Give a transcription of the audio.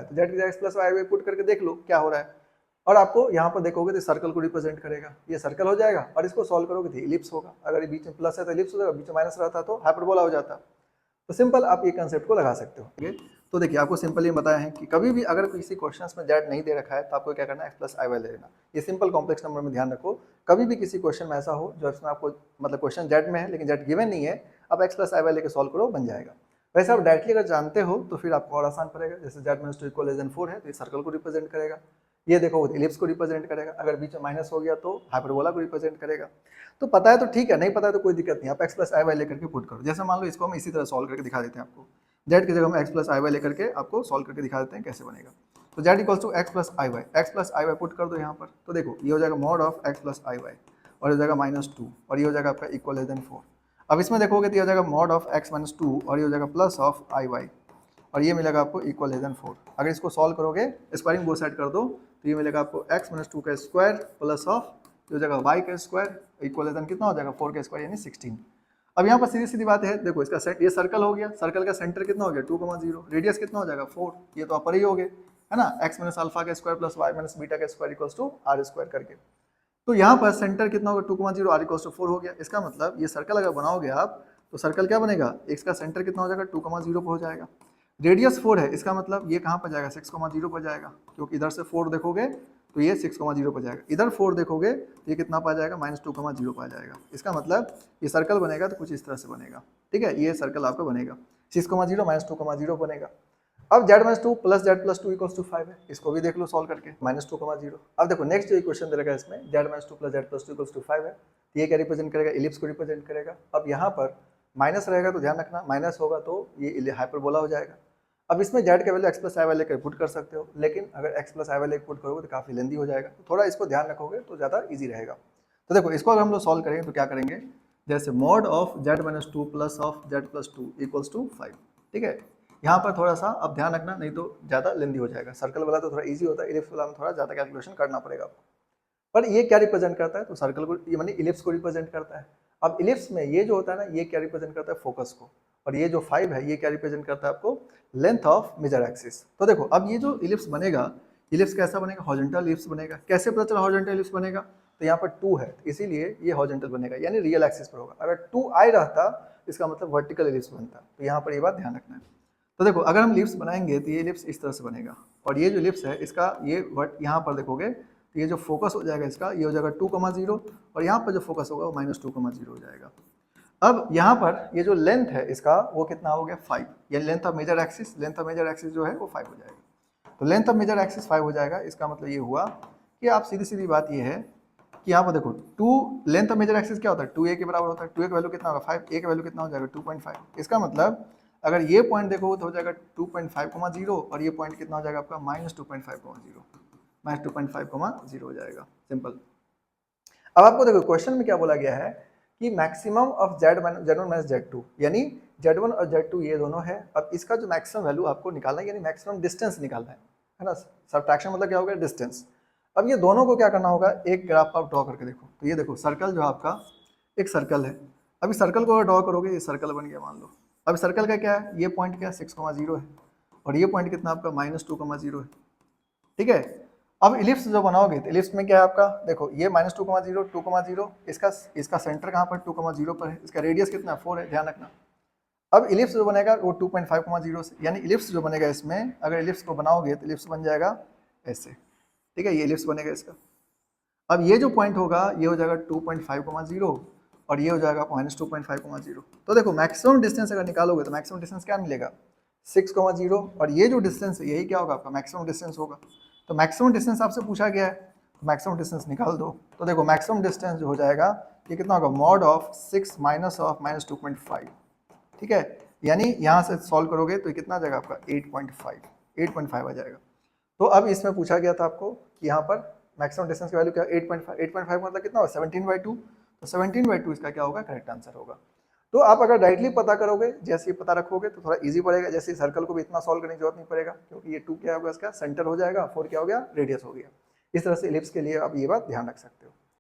तो जेड की जगह एक्स प्लस वाई पुट करके देख लो क्या हो रहा है, और आपको यहाँ पर देखोगे तो सर्कल को रिप्रेजेंट करेगा, ये सर्कल हो जाएगा, और इसको सॉल्व करोगे तो इलिप्स होगा, अगर ये बीच में प्लस है तो इलिप्स हो जाएगा, बीच में माइनस रहता तो हाइपरबोला हो जाता। तो सिंपल आप ये कंसेप्ट को लगा सकते हो। ठीक है, तो देखिए आपको सिंपल ये बताया है कि कभी भी अगर किसी क्वेश्चंस में जेड नहीं दे रखा है तो आपको क्या करना है, एक्स प्लस आई वाई ले लेना। ये सिंपल कॉम्प्लेक्स नंबर में ध्यान रखो, कभी भी किसी क्वेश्चन में ऐसा हो जो इसमें आपको मतलब क्वेश्चन जेड में है लेकिन जेड गिवन नहीं है, आप एक्स प्लस आई वाई लेकर सॉल्व करो, बन जाएगा। वैसे आप डायरेक्टली अगर जानते हो तो फिर आपको और आसान पड़ेगा, जैसे Z minus two equal less than 4 है तो ये सर्कल को रिप्रेजेंट करेगा, ये देखो इलिप्स को रिप्रेजेंट करेगा, अगर बीच में माइनस हो गया तो हाइपरबोला को रिप्रेजेंट करेगा। तो पता है तो ठीक है, नहीं पता है तो कोई दिक्कत नहीं, आप एक्स प्लस आई वाई लेकर के पुट करो। जैसे मान लो इसको हम इसी तरह सॉल्व करके दिखा देते हैं आपको, जेड की जगह हम एक्स प्लस आई वाई लेकर के आपको सॉल्व करके दिखा देते हैं कैसे बनेगा। तो z equals to x plus i y put कर दो यहाँ पर, तो देखो ये हो जाएगा mod of x plus i y, और हो जाएगा -2, और ये हो जाएगा आपका इक्वल लेस देन 4। अब इसमें देखोगे तो ये हो जाएगा मॉड ऑफ एक्स माइनस 2, और ये हो जाएगा प्लस ऑफ आई वाई, और ये मिलेगा आपको इक्वल लेस देन 4। अगर इसको सॉल्व करोगे, स्क्वायरिंग बोथ साइड कर दो, तो ये मिलेगा आपको x माइनस 2 का स्क्वायर प्लस ऑफ जो जगह y का स्क्वायर इक्वल देन कितना हो जाएगा 4 का स्क्वायर यानी 16। अब यहाँ पर सीधी सीधी बात है, देखो इसका ये सर्कल हो गया, सर्कल का सेंटर कितना हो गया 2,0, रेडियस कितना हो जाएगा 4, ये तो अपर ही हो गए है ना, x माइनस अल्फा का square plus y minus beta का square equals to r square करके। तो यहाँ पर सेंटर कितना होगा 2,0, r इक्वल्स टू 4 हो गया। इसका मतलब ये सर्कल अगर बनाओगे आप तो सर्कल क्या बनेगा, x का सेंटर कितना हो जाएगा 2,0 पर हो जाएगा, रेडियस 4 है, इसका मतलब ये कहाँ पर जाएगा 6,0 पर जाएगा, क्योंकि इधर से 4 देखोगे तो ये 6,0 पर जाएगा, इधर 4 देखोगे तो ये कितना पा जाएगा -2,0 पर जाएगा। इसका मतलब ये सर्कल बनेगा तो कुछ इस तरह से बनेगा। ठीक है, ये सर्कल आपका बनेगा 6,0 -2,0 बनेगा। अब z minus 2 plus z plus 2 equals to 5 है, इसको भी देख लो सॉल्व करके -2,0। अब देखो नेक्स्ट जो इक्वेशन दे रखा है इसमें z minus 2 plus z plus 2 equals to 5 है, तो ये क्या रिप्रेजेंट करेगा, इलिप्स को रिप्रेजेंट करेगा। अब यहाँ पर माइनस रहेगा तो ध्यान रखना, माइनस होगा तो ये हाइपरबोला हो जाएगा। अब इसमें जेड का value x plus i Y लेकर पुट कर सकते हो, लेकिन अगर एक्स प्लस आई वाई लेकर पुट करोगे तो काफ़ी लेंदी हो जाएगा, तो थोड़ा इसको ध्यान रखोगे तो ज़्यादा इजी रहेगा। तो देखो इसको अगर हम लोग सॉल्व करेंगे तो क्या करेंगे, जैसे mod of z minus 2 plus of z plus 2 equals to 5। ठीक है, यहाँ पर थोड़ा सा अब ध्यान रखना, नहीं तो ज़्यादा लेंदी हो जाएगा। सर्कल वाला तो थोड़ा ईजी होता है, इलिप्स वाला में थोड़ा ज़्यादा कैलकुलेशन करना पड़ेगा आपको। पर ये क्या रिप्रेजेंट करता है, तो सर्कल को ये मानी इलिप्स को रिप्रेजेंट करता है। अब इलिप्स में ये जो होता है ना, ये क्या रिप्रेजेंट करता है, फोकस को, और ये जो 5 है ये क्या रिप्रेजेंट करता है आपको, लेंथ ऑफ मेजर एक्सिस। तो देखो अब ये जो इलिप्स बनेगा, इलिप्स कैसा बनेगा, हॉरिजॉन्टल इलिप्स बनेगा। कैसे पता चला हॉरिजॉन्टल इलिप्स बनेगा, तो यहाँ पर 2 है इसीलिए ये हॉरिजॉन्टल बनेगा, यानी रियल एक्सिस पर होगा। अगर 2 आई रहता इसका मतलब वर्टिकल इलिप्स बनता, तो यहाँ पर ये बात ध्यान रखना है। तो देखो अगर हम इलिप्स बनाएंगे तो ये इलिप्स इस तरह से बनेगा, और ये जो इलिप्स है इसका ये यहाँ पर देखोगे तो ये जो फोकस हो जाएगा इसका, ये हो जाएगा 2,0, और यहाँ पर जो फोकस होगा वो -2,0 हो जाएगा। अब यहाँ पर ये जो लेंथ है इसका वो कितना हो गया 5, ये length of major axis, length of major axis जो है वो 5 हो जाएगा। तो लेंथ ऑफ मेजर एक्सिस 5 हो जाएगा, इसका मतलब ये हुआ कि आप सीधी सीधी बात ये है कि यहाँ पर देखो 2 लेंथ ऑफ मेजर एक्सिस क्या होता है 2a के बराबर होता है, 2a का वैल्यू कितना होगा 5, a का वैल्यू कितना हो जाएगा 2.5। इसका मतलब अगर ये पॉइंट देखो तो हो जाएगा 2.5,0, और ये पॉइंट कितना हो जाएगा आपका -2.5,0, -2.5,0 हो जाएगा, सिंपल। अब आपको देखो क्वेश्चन में क्या बोला गया है कि maximum of Z1 minus Z2, यानी Z1 और Z2 ये दोनों है। अब इसका जो मैक्सिमम वैल्यू आपको निकालना है, यानी मैक्सिमम डिस्टेंस निकालना है ना, सब्ट्रैक्शन मतलब क्या हो गया डिस्टेंस। अब ये दोनों को क्या करना होगा, एक ग्राफ आप ड्रॉ करके देखो। तो ये देखो सर्कल जो आपका एक सर्कल है, अभी सर्कल को अगर ड्रॉ करोगे ये सर्कल बन गया मान लो। अब सर्कल का क्या है, ये पॉइंट क्या है 6,0 है, और ये पॉइंट कितना आपका -2,0 है। ठीक है, अब इलिप्स जो बनाओगे तो इलिप्स में क्या है आपका, देखो ये -2,0 2,0, इसका सेंटर कहाँ पर 2,0 पर है, इसका रेडियस कितना 4 है, ध्यान रखना। अब इलिप्स जो बनेगा वो 2.5,0 से, यानी इलिप्स जो बनेगा इसमें अगर इलिप्स को बनाओगे तो इलिप्स बन जाएगा ऐसे। ठीक है, ये इलिप्स बनेगा इसका। अब ये जो पॉइंट होगा ये हो जाएगा 2.5,0, और ये हो जाएगा -2.5,0। तो देखो मैक्सिमम डिस्टेंस अगर निकालोगे तो मैक्सिमम डिस्टेंस क्या मिलेगा 6,0, और ये जो डिस्टेंस है यही क्या होगा आपका मैक्सिमम डिस्टेंस होगा। तो मैक्सिमम डिस्टेंस आपसे पूछा गया है, तो मैक्सिमम डिस्टेंस निकाल दो। तो देखो मैक्सिमम डिस्टेंस जो हो जाएगा ये कितना होगा, मॉड ऑफ 6 माइनस ऑफ -2.5। ठीक है, यानी यहाँ से सॉल्व करोगे तो ये कितना आ जाएगा आपका 8.5 आ जाएगा। तो अब इसमें पूछा गया था आपको कि यहाँ पर मैक्सिमम डिस्टेंस की वैल्यू क्या 8.5 मतलब कितना होगा 17/2, तो 17/2 इसका क्या होगा करेक्ट आंसर होगा। तो आप अगर डायरेक्टली पता करोगे, जैसे ही पता रखोगे तो थोड़ा इजी पड़ेगा, जैसे सर्कल को भी इतना सॉल्व करने की जरूरत नहीं पड़ेगा, क्योंकि ये 2 क्या होगा इसका सेंटर हो जाएगा, 4 क्या हो गया रेडियस हो गया। इस तरह से इलिप्स के लिए आप ये बात ध्यान रख सकते हो।